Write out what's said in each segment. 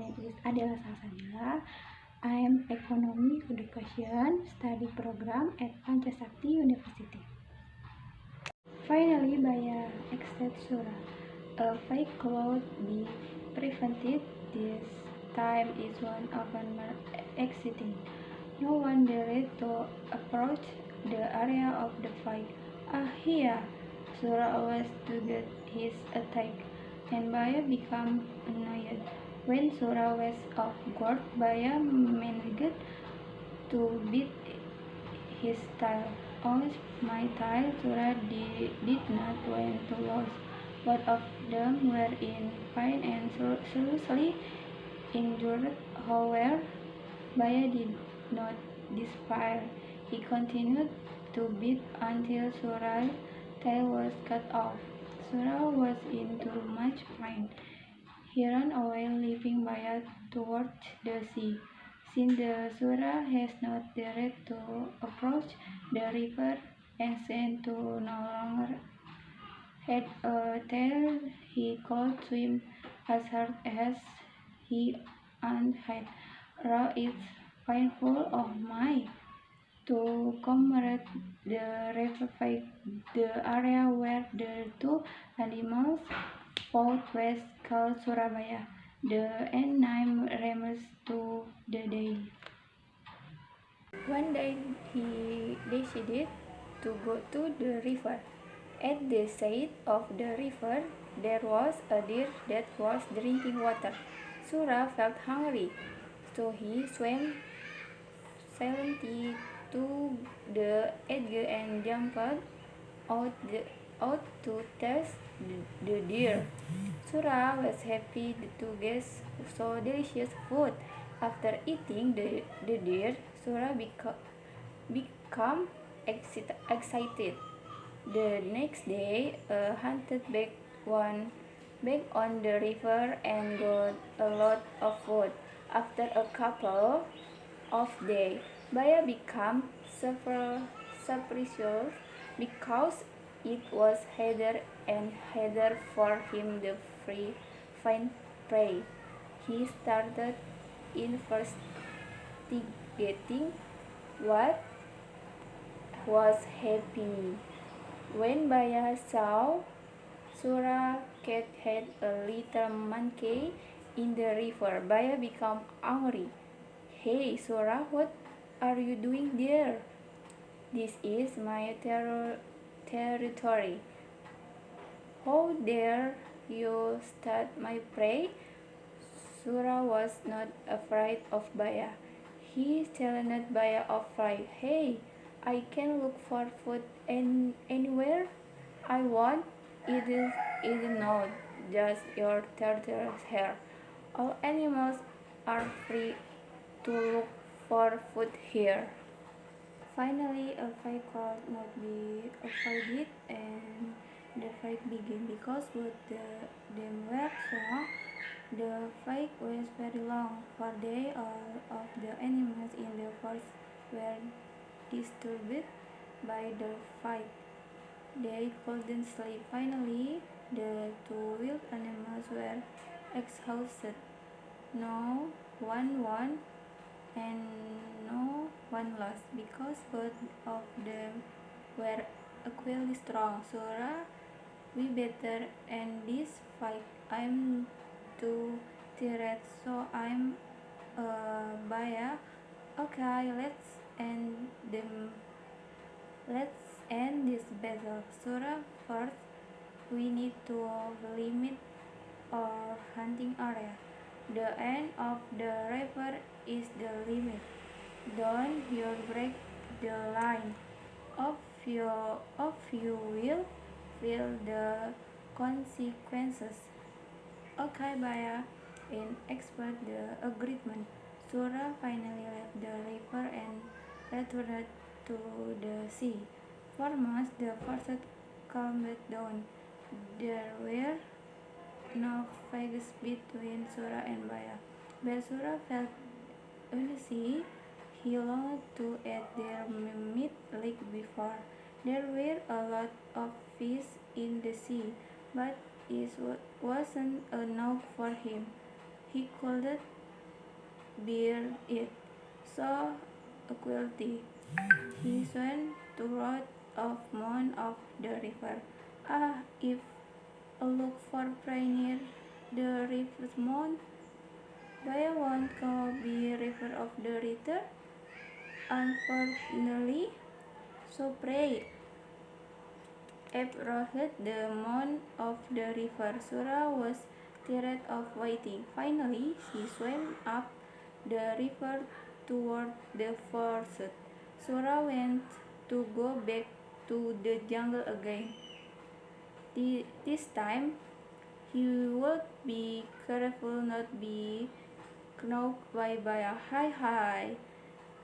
name is Adela Salsabila. I am Economy Education Study Program at Pancasakti University. Finally, Baya accepts Surah. A fake cloud be prevented. This time is one of exiting. No one dared to approach the area of the fight. Here, Surah was to get his attack, and Baya became annoyed. When Surah was off guard, Baya managed to beat his tail. On my tail, Surah did not want to lose. Both of them were in pain and seriously injured. However, Baya did not despair. He continued to beat until Surah's tail was cut off. Surah was in too much pain. He ran away, leaving Baya towards the sea. Since the Surah has not dared to approach the river and seemed to no longer had a tail, he could swim as hard as he had. Raw is painful of my to comrade the river fight, the area where the two animals fought was called Surabaya. The end name remains to the day. One day he decided to go to the river. At the side of the river there was a deer that was drinking water. Surah felt hungry, so he swam silently to the edge and jumped out to taste the deer. Surah was happy to get so delicious food. After eating the deer, Surah became excited. The next day, hunted back on the river and got a lot of food. After a couple of days, Baya became suspicious because it was harder and harder for him to find prey. He started investigating what was happening. When Baya saw Surah cat had a little monkey in the river, Baya became angry. Hey Surah, what are you doing there? This is my territory. How dare you start my prey? Surah was not afraid of Baya. He challenged Baya outright. Hey, I can look for food anywhere I want. It is not just your territory here. All animals are free to look for food here. Finally, a fight could not be avoided, and the fight began. Because both them were strong, the fight was very long. For days, all of the animals in the forest were disturbed by the fight. They couldn't sleep. Finally, the two wild animals were exhausted. No one won and no one lost because both of them were equally strong. Surah, we better end this fight. I'm too tired, so I'm Baya. Okay, let's end this battle. Surah, first we need to limit our hunting area. The end of the river is the limit. Don't you break the line. Of you will feel the consequences. Okay, Baya. In expert the agreement. Surah finally left the river and returned to the sea. For months the forest calmed down. There were no fights between Surah and Baya. But Surah felt uneasy. He longed to eat their meat like before. There were a lot of fish in the sea, but it wasn't enough for him. He couldn't bear it, so quickly. He swam toward the mouth of the river. Ah, if I look for prey near the river's mouth, Baya won't go be river of the river. Unfortunately, so prey approached the mouth of the river. Sura was tired of waiting. Finally, she swam up the river toward the forest. Sura went to go back to the jungle again. This time, he would be careful not be knocked by a hi.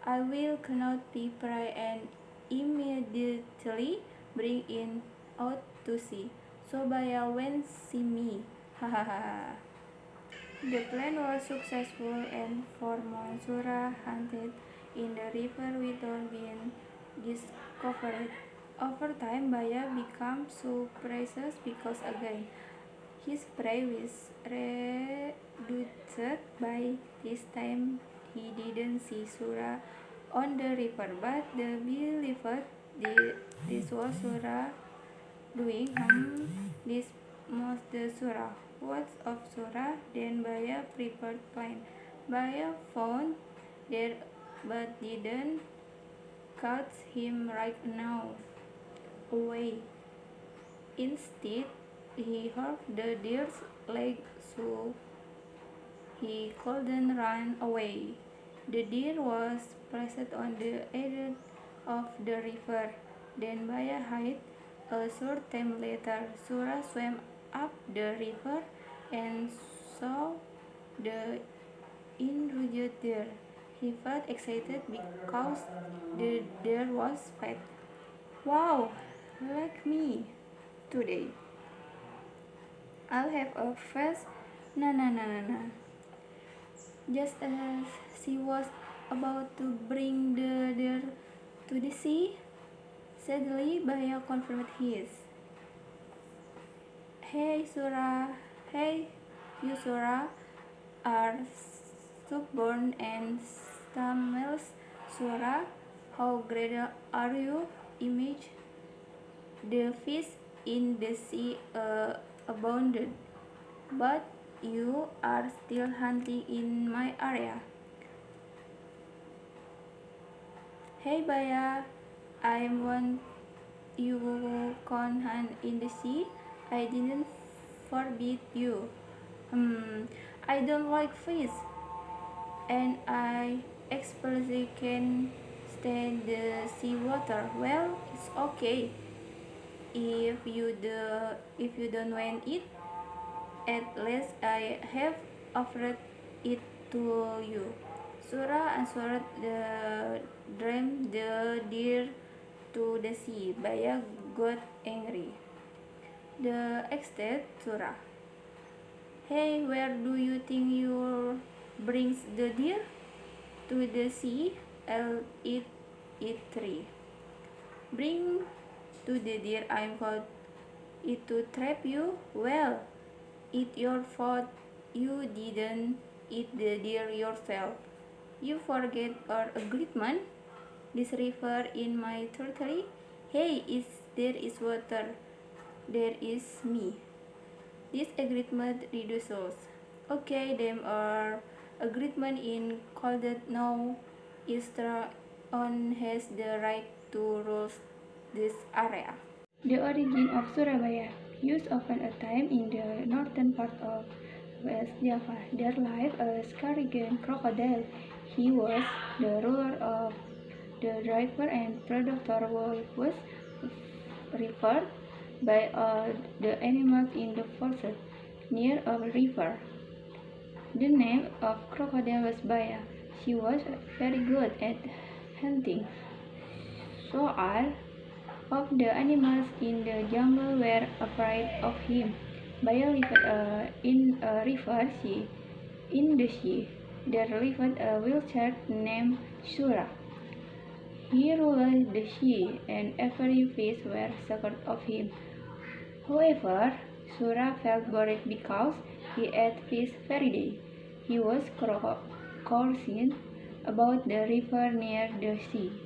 I will cannot be prey and immediately bring it out to sea. So Baya won't see me. Hahaha. The plan was successful and for months Sura hunted in the river without being discovered. Over time, Baya became so precious because again his prey was reduced. By this time, he didn't see Sura on the river, but the believed this was Sura doing this most the Sura. Words of Sura, then Baya prepared plan. Baya found there but didn't catch him right now away. Instead, he hurt the deer's leg so he couldn't run away. The deer was placed on the edge of the river. Then Baya hid. A short time later, Sura swam up the river and saw the enraged deer. He felt excited because the deer was fat. Wow, like me today. I'll have a fast na. Just as she was about to bring the deer to the sea, suddenly Baya confirmed his. Hey you Sura are stubborn and stamels. Sura, how great are you? Image the fish in the sea abounded, but you are still hunting in my area. Hey Baya, I want you can hunt in the sea. I didn't forbid you. I don't like fish, and I explicitly can stand the sea water. Well, it's okay if you don't want it. At least I have offered it to you. Sura answered the dream the deer to the sea. Baya got angry. The extent Sura. Hey, where do you think you brings the deer? To the sea. I'll eat it three. Bring to the deer I'm caught it to trap you. Well, it's your fault you didn't eat the deer yourself. You forget our agreement. This river in my territory. Hey, there is water. There is me. This agreement reduces. Okay, them are agreement in called now on has the right to rule this area. The origin of Surabaya used often a time in the northern part of West Java. There lived a Scarigan crocodile. He was the ruler of the driver and predator was referred by all the animals in the forest near a river. The name of crocodile was Baya. She was very good at hunting, so all of the animals in the jungle were afraid of him. Baya lived in a river sea. In the sea, there lived a wheelchair named Sura. He ruled the sea, and every fish were scared of him. However, Sura felt worried because he ate fish every day. He was caution about the river near the sea.